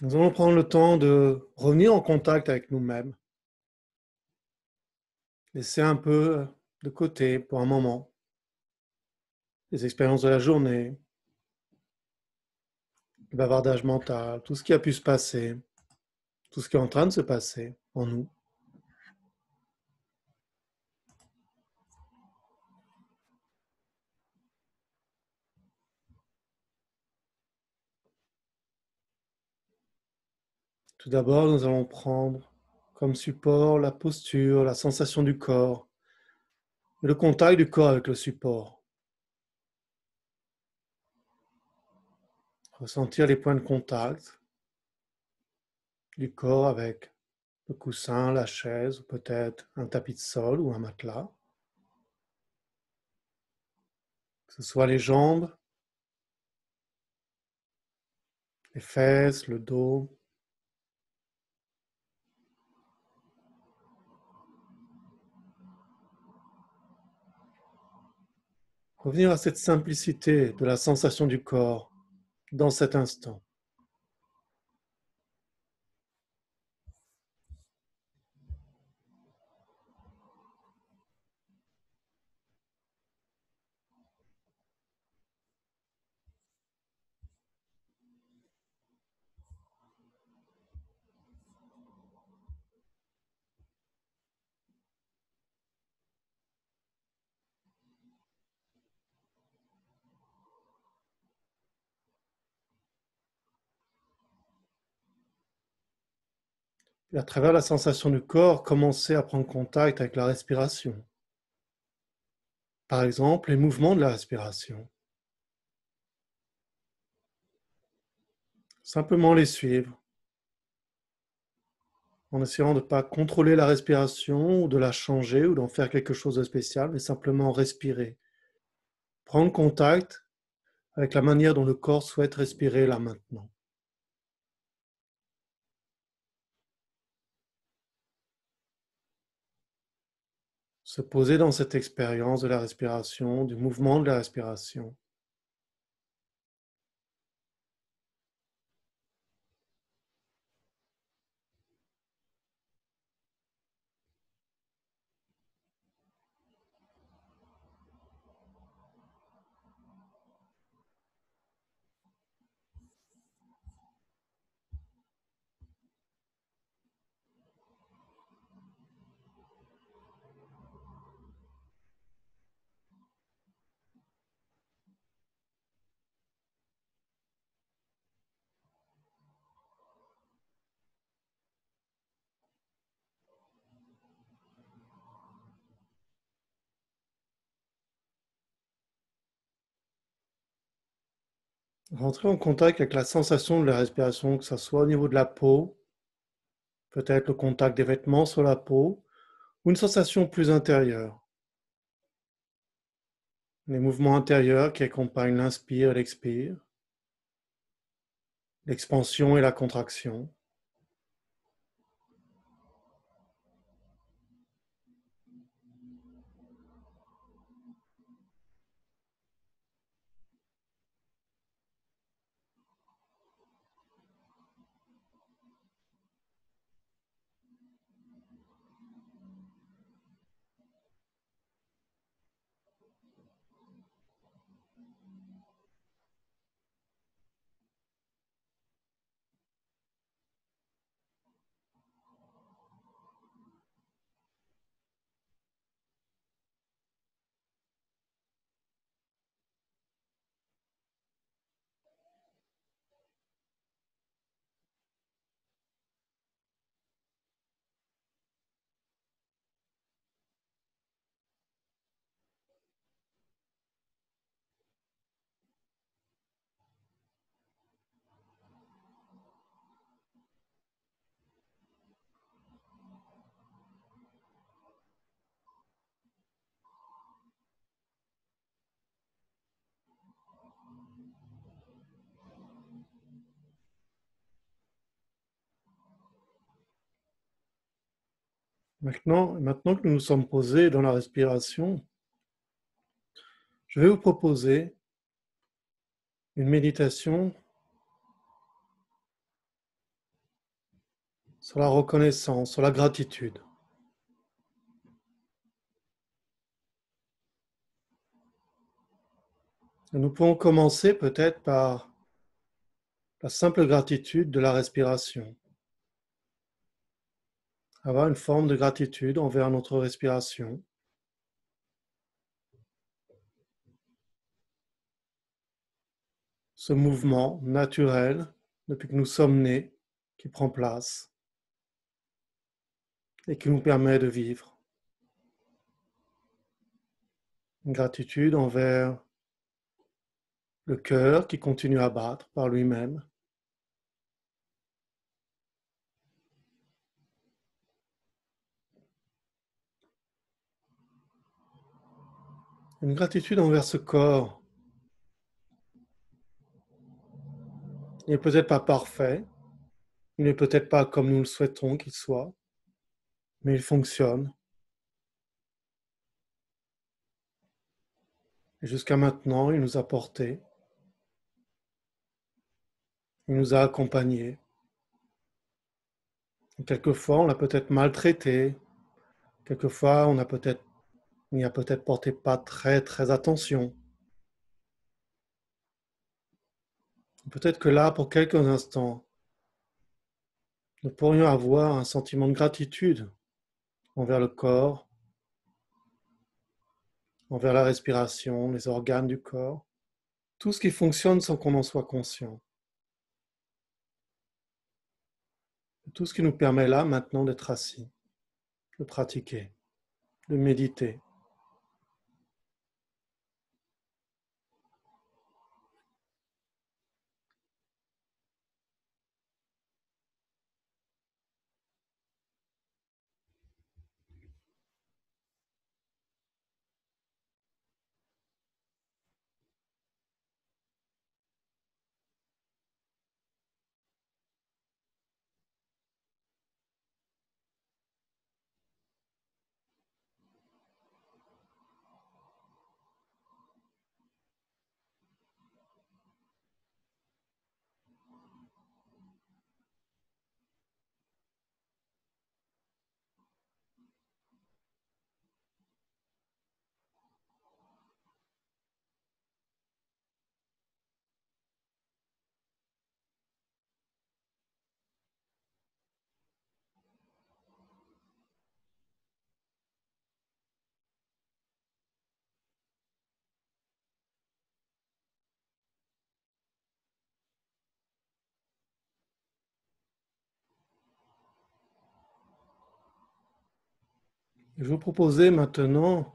Nous allons prendre le temps de revenir en contact avec nous-mêmes, laisser un peu de côté pour un moment les expériences de la journée, le bavardage mental, tout ce qui a pu se passer, tout ce qui est en train de se passer en nous. Tout d'abord, nous allons prendre comme support la posture, la sensation du corps, et le contact du corps avec le support. Ressentir les points de contact du corps avec le coussin, la chaise, ou peut-être un tapis de sol ou un matelas. Que ce soit les jambes, les fesses, le dos. Revenir à cette simplicité de la sensation du corps dans cet instant. Et à travers la sensation du corps, commencer à prendre contact avec la respiration. Par exemple, les mouvements de la respiration. Simplement les suivre, en essayant de ne pas contrôler la respiration ou de la changer ou d'en faire quelque chose de spécial, mais simplement respirer. Prendre contact avec la manière dont le corps souhaite respirer là maintenant. Se poser dans cette expérience de la respiration, du mouvement de la respiration. Rentrer en contact avec la sensation de la respiration, que ce soit au niveau de la peau, peut-être le contact des vêtements sur la peau, ou une sensation plus intérieure. Les mouvements intérieurs qui accompagnent l'inspire et l'expire, l'expansion et la contraction. Maintenant que nous nous sommes posés dans la respiration, je vais vous proposer une méditation sur la reconnaissance, sur la gratitude. Et nous pouvons commencer peut-être par la simple gratitude de la respiration. Avoir une forme de gratitude envers notre respiration. Ce mouvement naturel, depuis que nous sommes nés, qui prend place et qui nous permet de vivre. Une gratitude envers le cœur qui continue à battre par lui-même. Une gratitude envers ce corps. Il n'est peut-être pas parfait, il n'est peut-être pas comme nous le souhaitons qu'il soit, mais il fonctionne. Et jusqu'à maintenant, il nous a portés, il nous a accompagnés. Et quelquefois, on l'a peut-être maltraité, quelquefois, on n'y a peut-être porté pas très attention. Peut-être que là, pour quelques instants, nous pourrions avoir un sentiment de gratitude envers le corps, envers la respiration, les organes du corps, tout ce qui fonctionne sans qu'on en soit conscient. Tout ce qui nous permet là maintenant d'être assis, de pratiquer, de méditer. Je vais vous proposer maintenant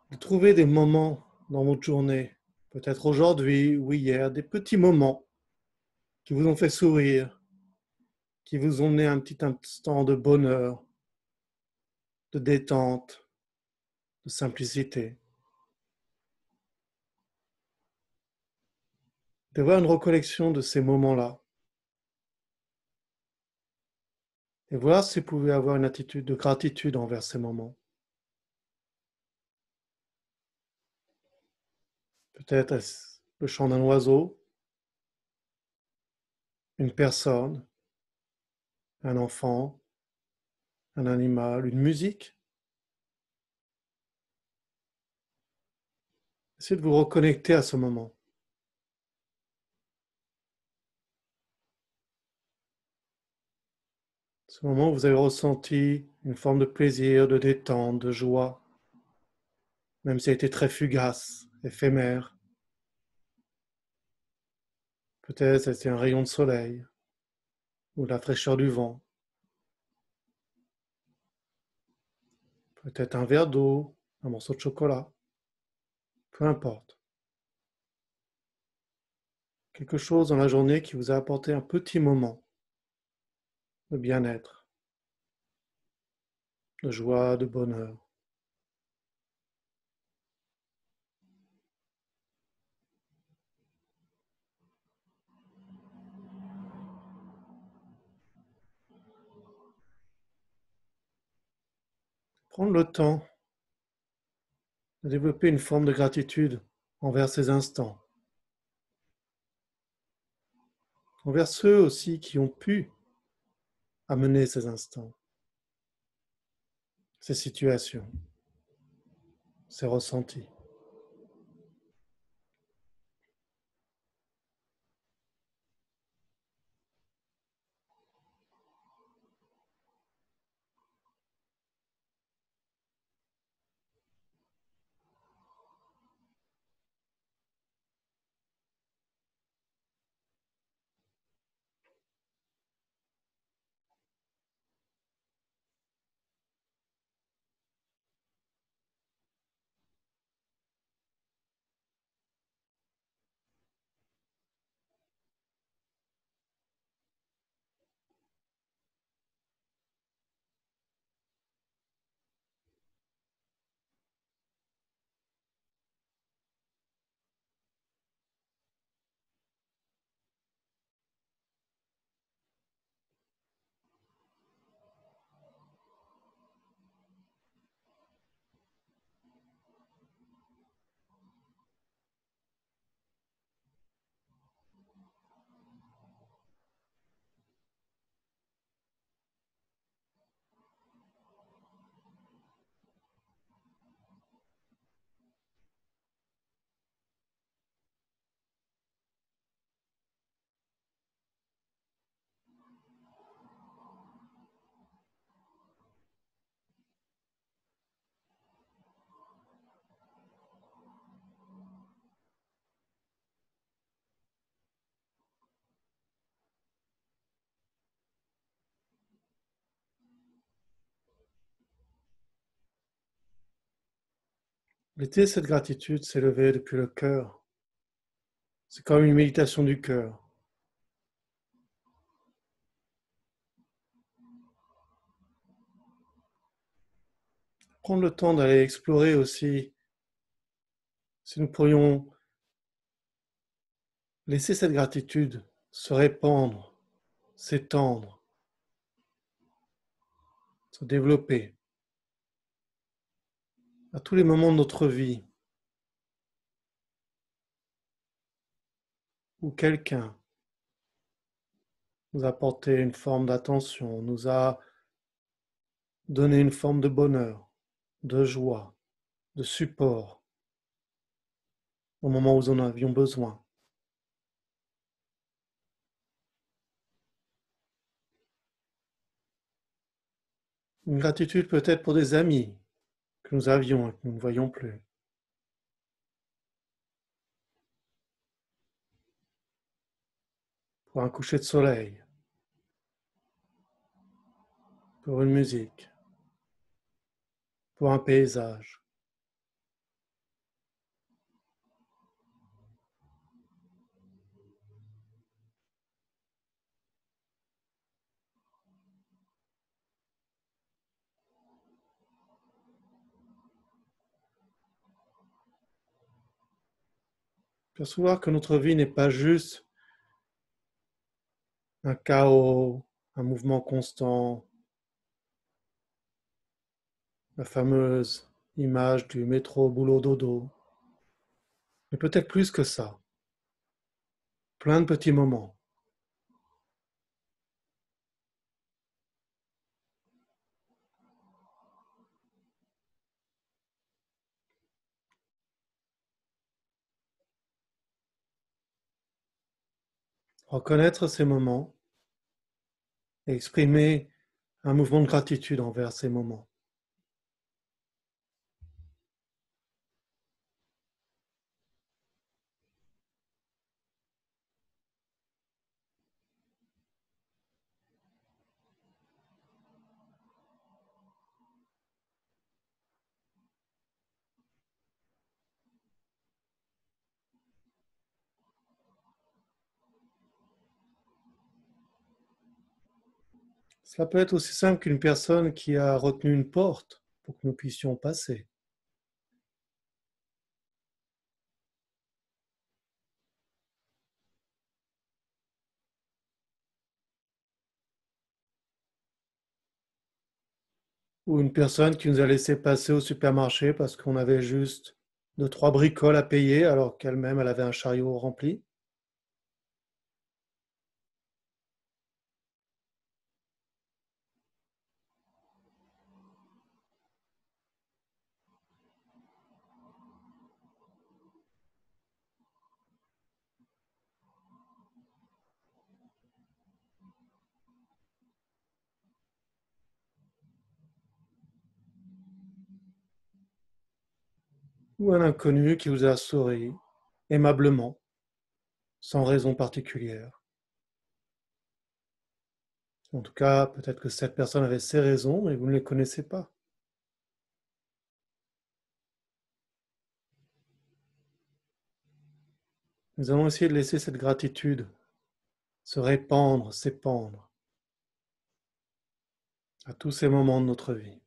de trouver des moments dans votre journée, peut-être aujourd'hui ou hier, des petits moments qui vous ont fait sourire, qui vous ont donné un petit instant de bonheur, de détente, de simplicité. D'avoir une recollection de ces moments-là et voir si vous pouvez avoir une attitude de gratitude envers ces moments. Peut-être est-ce le chant d'un oiseau, une personne, un enfant, un animal, une musique. Essayez de vous reconnecter à ce moment. Ce moment où vous avez ressenti une forme de plaisir, de détente, de joie, même si ça a été très fugace, éphémère. Peut-être c'était un rayon de soleil ou la fraîcheur du vent. Peut-être un verre d'eau, un morceau de chocolat. Peu importe. Quelque chose dans la journée qui vous a apporté un petit moment de bien-être, de joie, de bonheur. Prendre le temps de développer une forme de gratitude envers ces instants, envers ceux aussi qui ont pu amener ces instants, ces situations, ces ressentis. L'été, cette gratitude s'est levée depuis le cœur. C'est comme une méditation du cœur. Prendre le temps d'aller explorer aussi si nous pourrions laisser cette gratitude se répandre, s'étendre, se développer à tous les moments de notre vie où quelqu'un nous a apporté une forme d'attention, nous a donné une forme de bonheur, de joie, de support au moment où nous en avions besoin. Une gratitude peut-être pour des amis que nous avions et que nous ne voyons plus. Pour un coucher de soleil, pour une musique, pour un paysage. Percevoir que notre vie n'est pas juste un chaos, un mouvement constant, la fameuse image du métro boulot dodo, mais peut-être plus que ça, plein de petits moments. Reconnaître ces moments et exprimer un mouvement de gratitude envers ces moments. Cela peut être aussi simple qu'une personne qui a retenu une porte pour que nous puissions passer. Ou une personne qui nous a laissé passer au supermarché parce qu'on avait juste 2, 3 bricoles à payer alors qu'elle-même elle avait un chariot rempli. ou un inconnu qui vous a souri aimablement, sans raison particulière. En tout cas, peut-être que cette personne avait ses raisons et vous ne les connaissez pas. Nous allons essayer de laisser cette gratitude se répandre, s'épandre à tous ces moments de notre vie.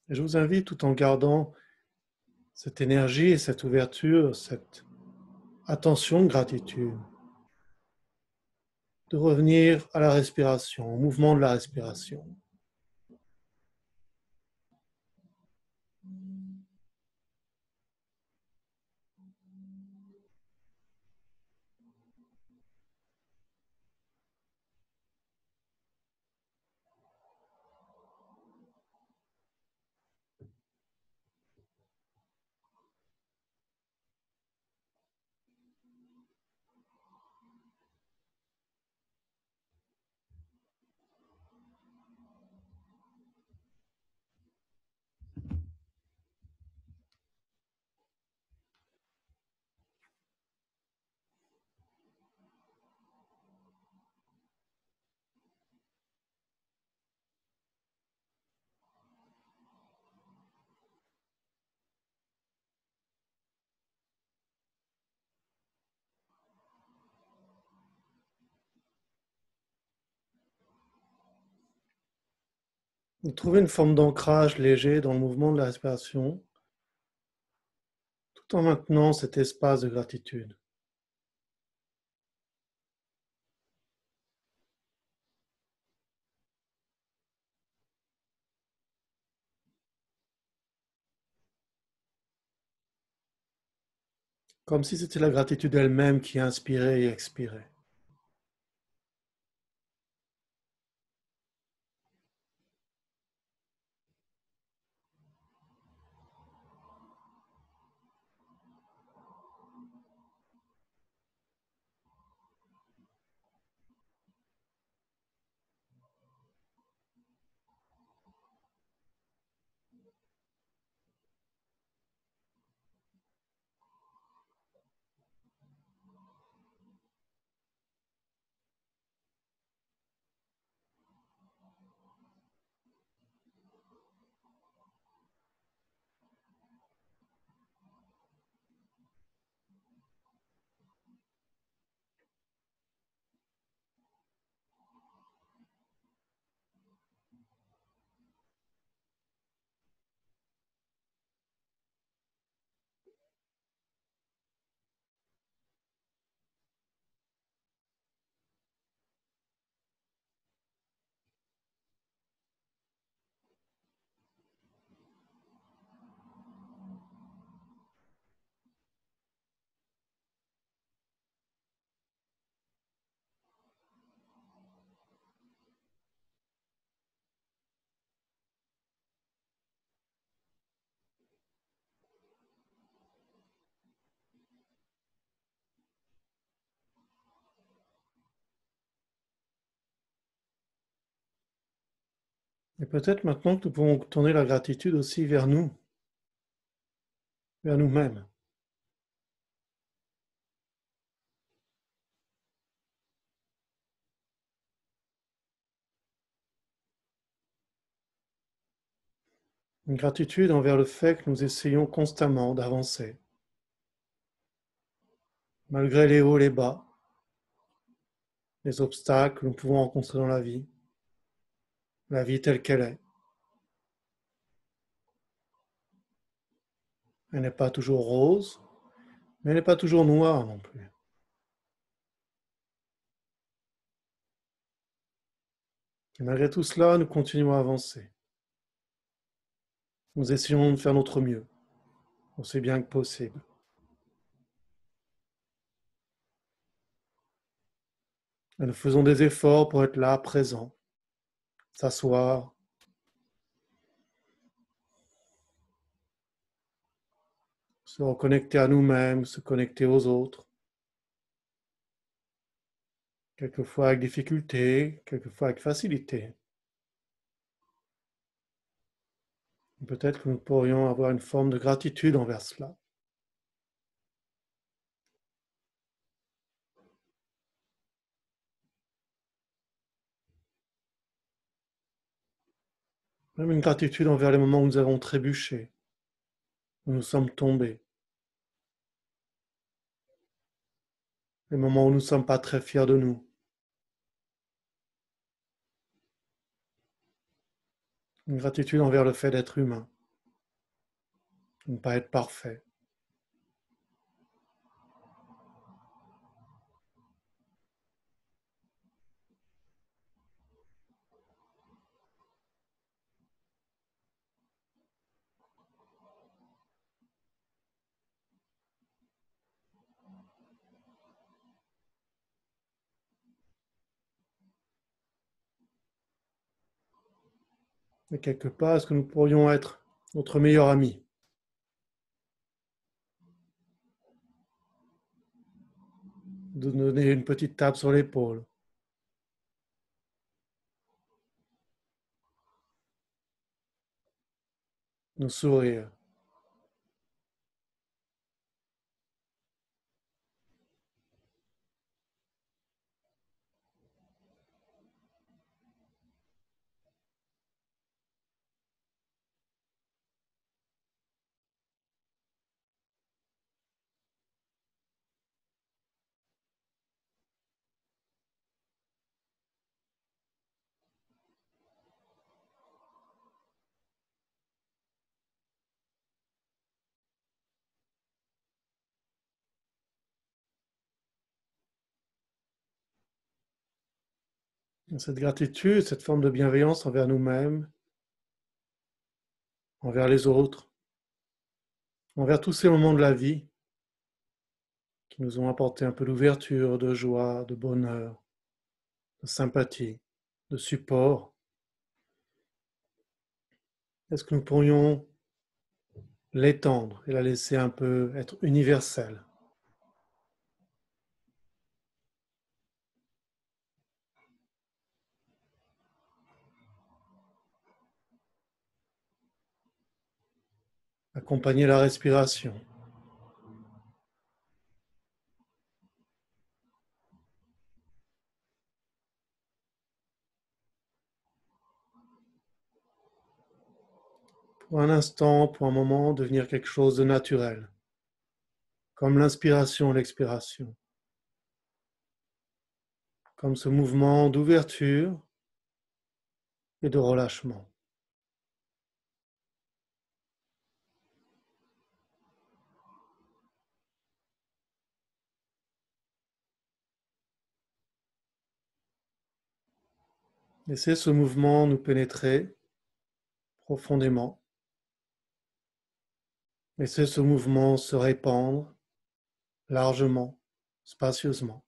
Et je vous invite, tout en gardant cette énergie et cette ouverture, cette attention, gratitude, de revenir à la respiration, au mouvement de la respiration. Et trouver une forme d'ancrage léger dans le mouvement de la respiration, tout en maintenant cet espace de gratitude. Comme si c'était la gratitude elle-même qui inspirait et expirait. Et peut-être maintenant que nous pouvons tourner la gratitude aussi vers nous, vers nous-mêmes. Une gratitude envers le fait que nous essayons constamment d'avancer, malgré les hauts et les bas, les obstacles que nous pouvons rencontrer dans la vie telle qu'elle est. Elle n'est pas toujours rose, mais elle n'est pas toujours noire non plus. Et malgré tout cela, nous continuons à avancer. Nous essayons de faire notre mieux, aussi bien que possible. Et nous faisons des efforts pour être là, présents, s'asseoir, se reconnecter à nous-mêmes, se connecter aux autres, quelquefois avec difficulté, quelquefois avec facilité. Peut-être que nous pourrions avoir une forme de gratitude envers cela. Même une gratitude envers les moments où nous avons trébuché, où nous sommes tombés, les moments où nous ne sommes pas très fiers de nous. Une gratitude envers le fait d'être humain, de ne pas être parfait. Et quelque part, est-ce que nous pourrions être notre meilleur ami, de nous donner une petite tape sur l'épaule, nous sourire. Cette gratitude, cette forme de bienveillance envers nous-mêmes, envers les autres, envers tous ces moments de la vie qui nous ont apporté un peu d'ouverture, de joie, de bonheur, de sympathie, de support. Est-ce que nous pourrions l'étendre et la laisser un peu être universelle, accompagner la respiration, pour un instant, pour un moment, devenir quelque chose de naturel, comme l'inspiration et l'expiration, comme ce mouvement d'ouverture et de relâchement. Laissez ce mouvement nous pénétrer profondément. Laissez ce mouvement se répandre largement, spacieusement.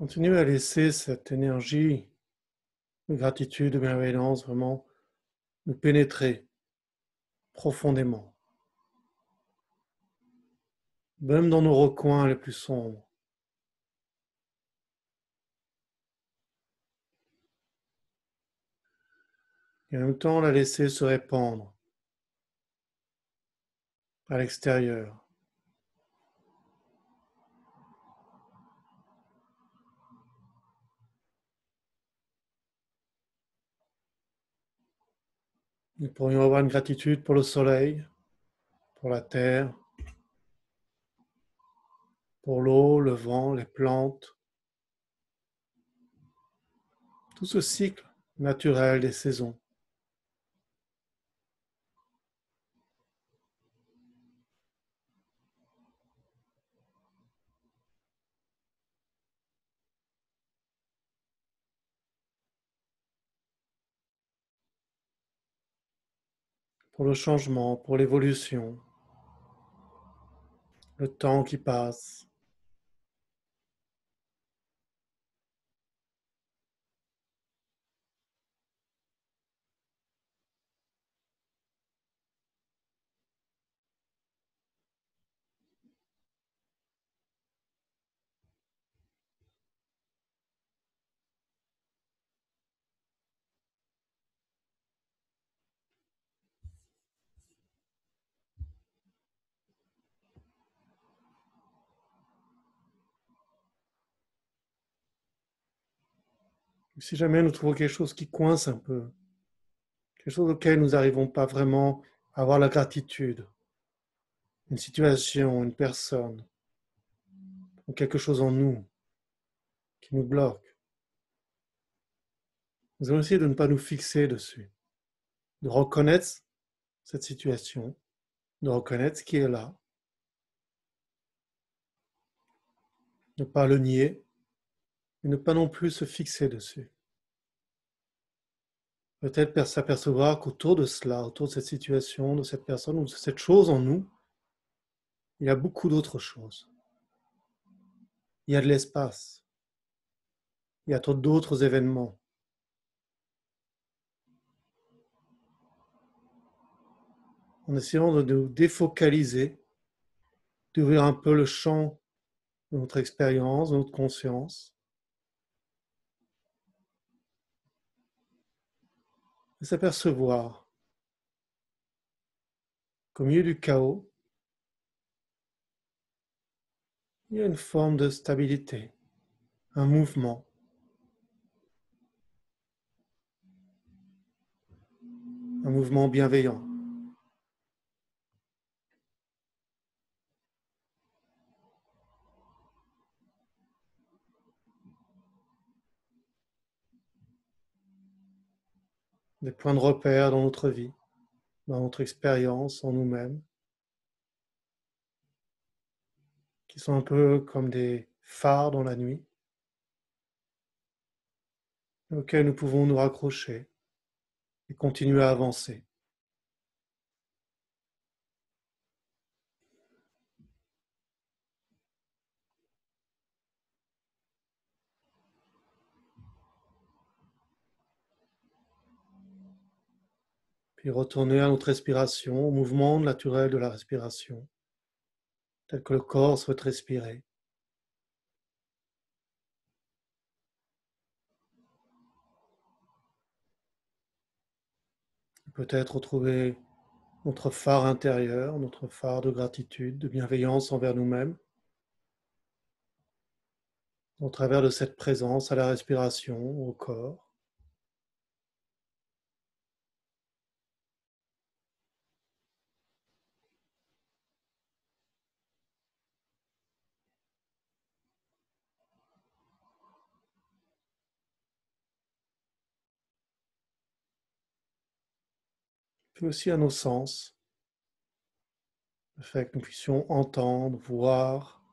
Continue à laisser cette énergie de gratitude, de bienveillance vraiment nous pénétrer profondément, même dans nos recoins les plus sombres. Et en même temps la laisser se répandre à l'extérieur. Nous pourrions avoir une gratitude pour le soleil, pour la terre, pour l'eau, le vent, les plantes, tout ce cycle naturel des saisons. Pour le changement, pour l'évolution, le temps qui passe. Si jamais nous trouvons quelque chose qui coince un peu, quelque chose auquel nous n'arrivons pas vraiment à avoir la gratitude, une situation, une personne, ou quelque chose en nous qui nous bloque, nous allons essayer de ne pas nous fixer dessus, de reconnaître cette situation, de reconnaître ce qui est là, ne pas le nier, et ne pas non plus se fixer dessus. Peut-être s'apercevoir qu'autour de cela, autour de cette situation, de cette personne ou de cette chose en nous, il y a beaucoup d'autres choses. Il y a de l'espace. Il y a d'autres événements. En essayant de nous défocaliser, d'ouvrir un peu le champ de notre expérience, de notre conscience, et s'apercevoir qu'au milieu du chaos, il y a une forme de stabilité, un mouvement bienveillant. Des points de repère dans notre vie, dans notre expérience, en nous-mêmes, qui sont un peu comme des phares dans la nuit, auxquels nous pouvons nous raccrocher et continuer à avancer. Puis retourner à notre respiration, au mouvement naturel de la respiration, tel que le corps souhaite respirer. Peut-être retrouver notre phare intérieur, notre phare de gratitude, de bienveillance envers nous-mêmes, au travers de cette présence à la respiration, au corps. Puis aussi à nos sens, le fait que nous puissions entendre, voir,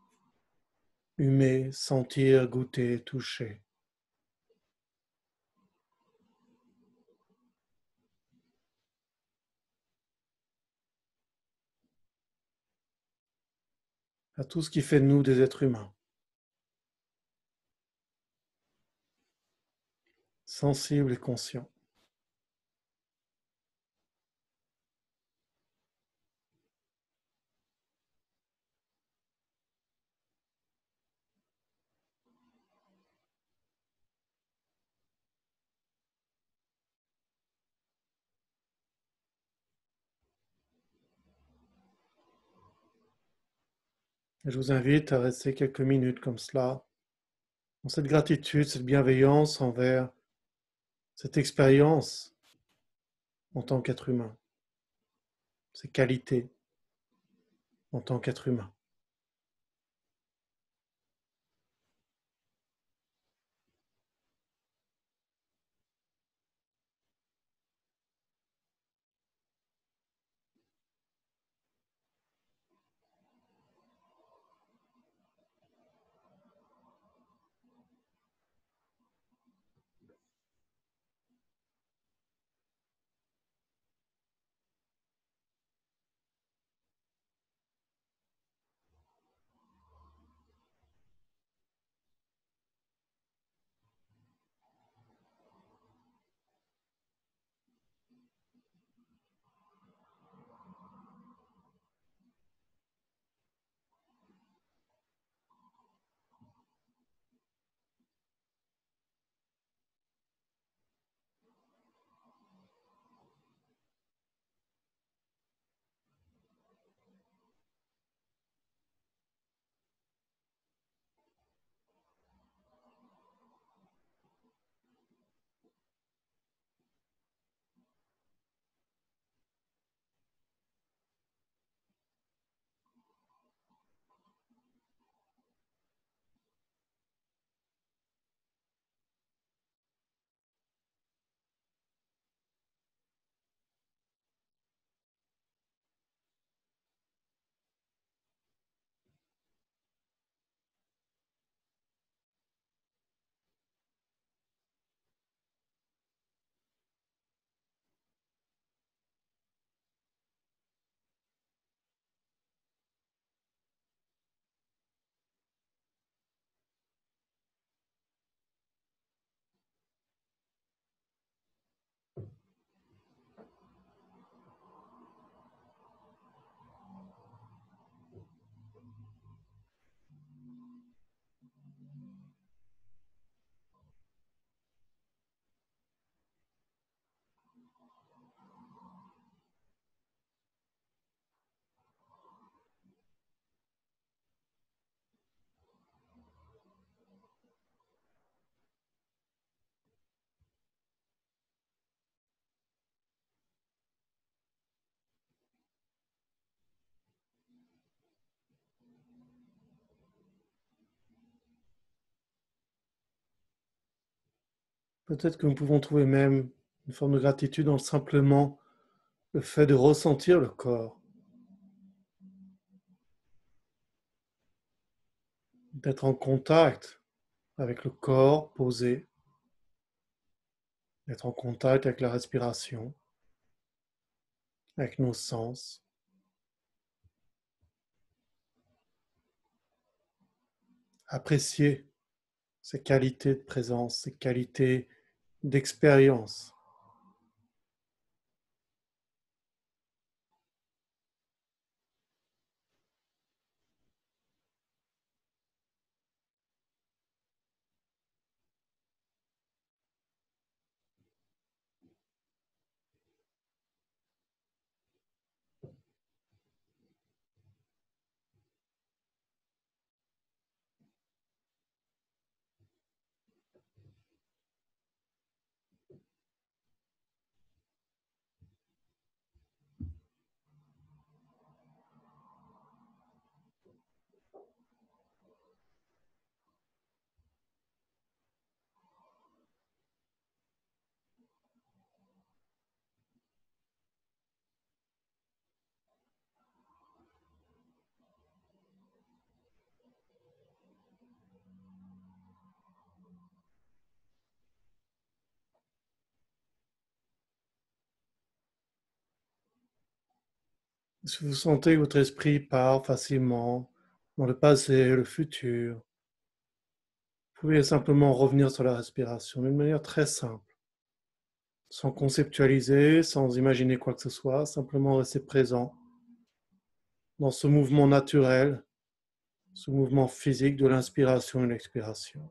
humer, sentir, goûter, toucher. À tout ce qui fait de nous des êtres humains. sensible et conscient. Et je vous invite à rester quelques minutes comme cela, dans cette gratitude, cette bienveillance envers cette expérience en tant qu'être humain, ces qualités en tant qu'être humain. Peut-être que nous pouvons trouver même une forme de gratitude dans simplement le fait de ressentir le corps, d'être en contact avec le corps posé, d'être en contact avec la respiration, avec nos sens, apprécier ces qualités de présence, ces qualités d'expérience. Si vous sentez que votre esprit part facilement dans le passé et le futur, vous pouvez simplement revenir sur la respiration d'une manière très simple. sans conceptualiser, sans imaginer quoi que ce soit, simplement rester présent dans ce mouvement naturel, ce mouvement physique de l'inspiration et l'expiration.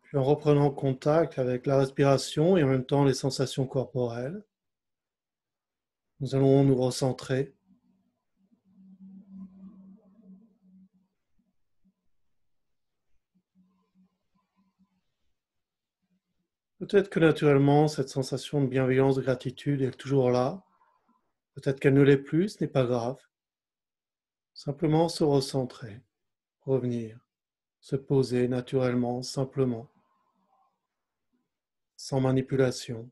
Puis en reprenant contact avec la respiration et en même temps les sensations corporelles, nous allons nous recentrer. Peut-être que naturellement, cette sensation de bienveillance, de gratitude est toujours là. Peut-être qu'elle ne l'est plus, ce n'est pas grave. Simplement se recentrer, revenir, se poser naturellement, simplement, sans manipulation.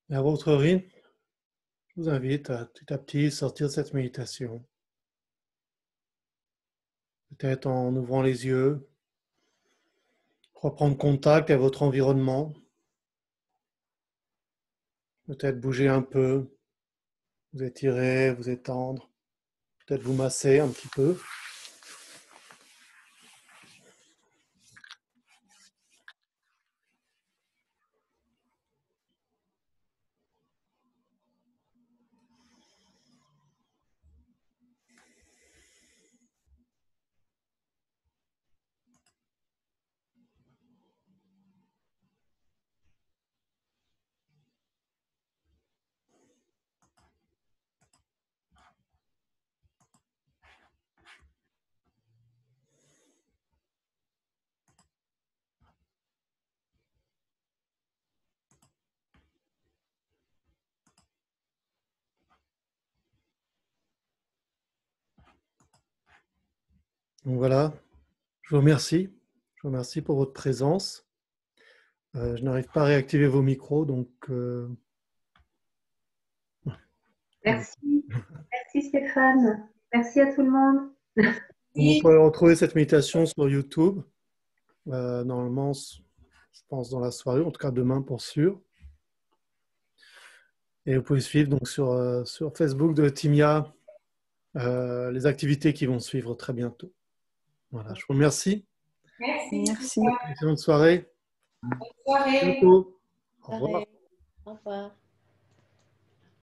Et à votre rythme, je vous invite à petit à petit sortir de cette méditation. Peut-être en ouvrant les yeux, reprendre contact avec votre environnement, peut-être bouger un peu, vous étirer, vous étendre, peut-être vous masser un petit peu. Donc voilà, je vous remercie. Je vous remercie pour votre présence. Je n'arrive pas à réactiver vos micros, donc Merci, merci Stéphane. Merci à tout le monde. vous pouvez retrouver cette méditation sur YouTube. Normalement, je pense dans la soirée, en tout cas demain pour sûr. Et vous pouvez suivre donc sur Facebook de Timia les activités qui vont suivre très bientôt. Voilà, je vous remercie. Merci. Merci. Excellente soirée. Bonne À soirée. bientôt. Au revoir. Pareil. Au revoir.